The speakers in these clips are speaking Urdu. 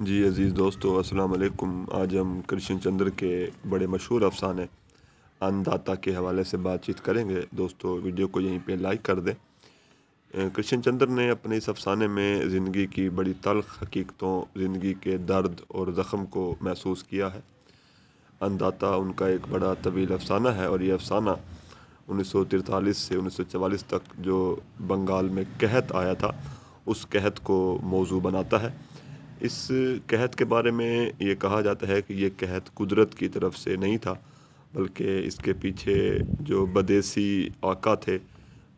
جی عزیز دوستو السلام علیکم۔ آج ہم کرشن چندر کے بڑے مشہور افسانے ان داتا کے حوالے سے بات چیت کریں گے۔ دوستو ویڈیو کو یہیں پہ لائک کر دیں۔ کرشن چندر نے اپنے اس افسانے میں زندگی کی بڑی تلخ حقیقتوں، زندگی کے درد اور زخم کو محسوس کیا ہے۔ ان داتا ان کا ایک بڑا طویل افسانہ ہے، اور یہ افسانہ 1943 سے 1944 تک جو بنگال میں قحط آیا تھا اس قحط کو موضوع بناتا ہے۔ اس قحط کے بارے میں یہ کہا جاتا ہے کہ یہ قحط قدرت کی طرف سے نہیں تھا، بلکہ اس کے پیچھے جو بدیسی آقا تھے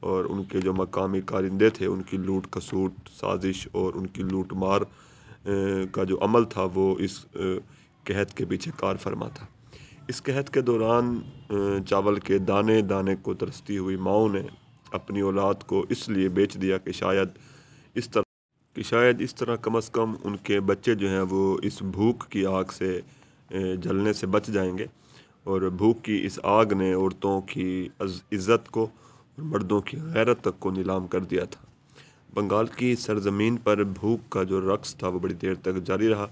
اور ان کے جو مقامی کارندے تھے، ان کی لوٹ کھسوٹ سازش اور ان کی لوٹ مار کا جو عمل تھا وہ اس قحط کے پیچھے کار فرما تھا۔ اس قحط کے دوران چاول کے دانے دانے کو ترستی ہوئی ماؤں نے اپنی اولاد کو اس لیے بیچ دیا کہ شاید اس طرح کم از کم ان کے بچے جو ہیں وہ اس بھوک کی آگ سے جلنے سے بچ جائیں گے۔ اور بھوک کی اس آگ نے عورتوں کی عزت کو اور مردوں کی غیرت تک کو نیلام کر دیا تھا۔ بنگال کی سرزمین پر بھوک کا جو رقص تھا وہ بڑی دیر تک جاری رہا۔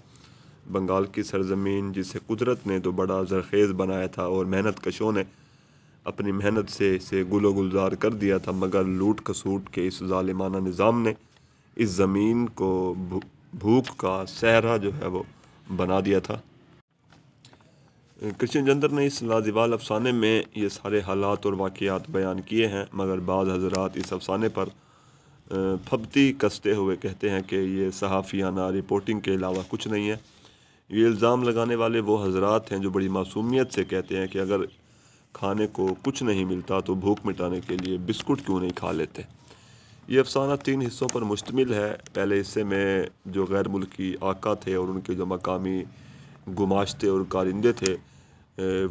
بنگال کی سرزمین جسے قدرت نے تو بڑا زرخیز بنایا تھا اور محنت کشوں نے اپنی محنت سے اسے گل و گلزار کر دیا تھا، مگر لوٹ کھسوٹ کے اس ظالمانہ نظام نے اس زمین کو بھوک کا صحرا جو ہے وہ بنا دیا تھا۔ کرشن چندر نے اس لازوال افسانے میں یہ سارے حالات اور واقعات بیان کیے ہیں، مگر بعض حضرات اس افسانے پر پھبتی کستے ہوئے کہتے ہیں کہ یہ صحافیانہ رپورٹنگ کے علاوہ کچھ نہیں ہے۔ یہ الزام لگانے والے وہ حضرات ہیں جو بڑی معصومیت سے کہتے ہیں کہ اگر کھانے کو کچھ نہیں ملتا تو بھوک مٹانے کے لیے بسکٹ کیوں نہیں کھا لیتے۔ یہ افسانہ 3 حصوں پر مشتمل ہے۔ پہلے حصے میں جو غیر ملکی آقا تھے اور ان کے جو مقامی گماشتے اور کارندے تھے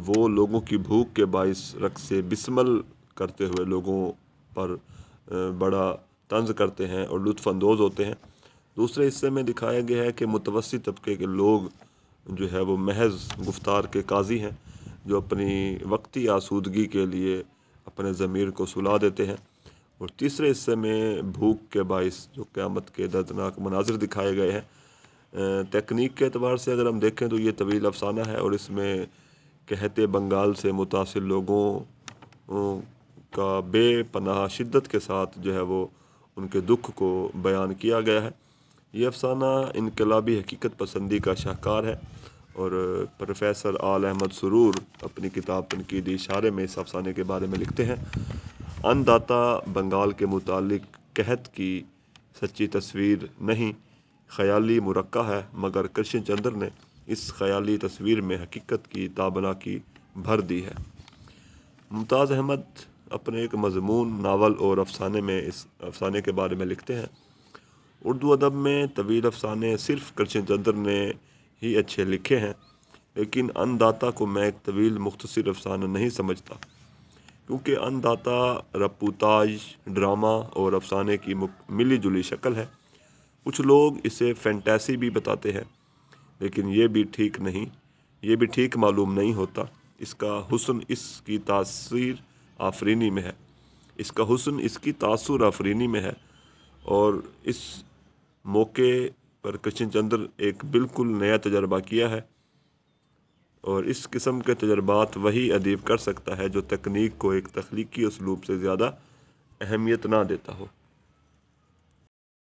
وہ لوگوں کی بھوک کے باعث رقص بسمل کرتے ہوئے لوگوں پر بڑا طنز کرتے ہیں اور لطف اندوز ہوتے ہیں۔ دوسرے حصے میں دکھایا گیا ہے کہ متوسط طبقے کے لوگ جو ہے وہ محض گفتار کے قاضی ہیں، جو اپنی وقتی آسودگی کے لیے اپنے ضمیر کو سلا دیتے ہیں۔ اور تیسرے حصے میں بھوک کے باعث جو قیامت کے دردناک مناظر دکھائے گئے ہیں۔ تکنیک کے اعتبار سے اگر ہم دیکھیں تو یہ طویل افسانہ ہے، اور اس میں قحط بنگال سے متاثر لوگوں کا بے پناہ شدت کے ساتھ جو ہے وہ ان کے دکھ کو بیان کیا گیا ہے۔ یہ افسانہ انقلابی حقیقت پسندی کا شاہکار ہے، اور پروفیسر آل احمد سرور اپنی کتاب تنقیدی اشارے میں اس افسانے کے بارے میں لکھتے ہیں: ان داتا بنگال کے متعلق قحط کی سچی تصویر نہیں، خیالی مرقع ہے، مگر کرشن چندر نے اس خیالی تصویر میں حقیقت کی تابناکی بھر دی ہے۔ ممتاز احمد اپنے ایک مضمون ناول اور افسانے میں اس افسانے کے بارے میں لکھتے ہیں: اردو ادب میں طویل افسانے صرف کرشن چندر نے ہی اچھے لکھے ہیں، لیکن ان داتا کو میں ایک طویل مختصر افسانہ نہیں سمجھتا، کیونکہ ان داتا رپورتاج، ڈرامہ اور افسانے کی ملی جلی شکل ہے۔ کچھ لوگ اسے فینٹیسی بھی بتاتے ہیں، لیکن یہ بھی ٹھیک معلوم نہیں ہوتا۔ اس کا حسن اس کی تاثیر آفرینی میں ہے، اور اس موقع پر کرشن چندر ایک بالکل نیا تجربہ کیا ہے، اور اس قسم کے تجربات وہی ادیب کر سکتا ہے جو تکنیک کو ایک تخلیقی اسلوب سے زیادہ اہمیت نہ دیتا ہو۔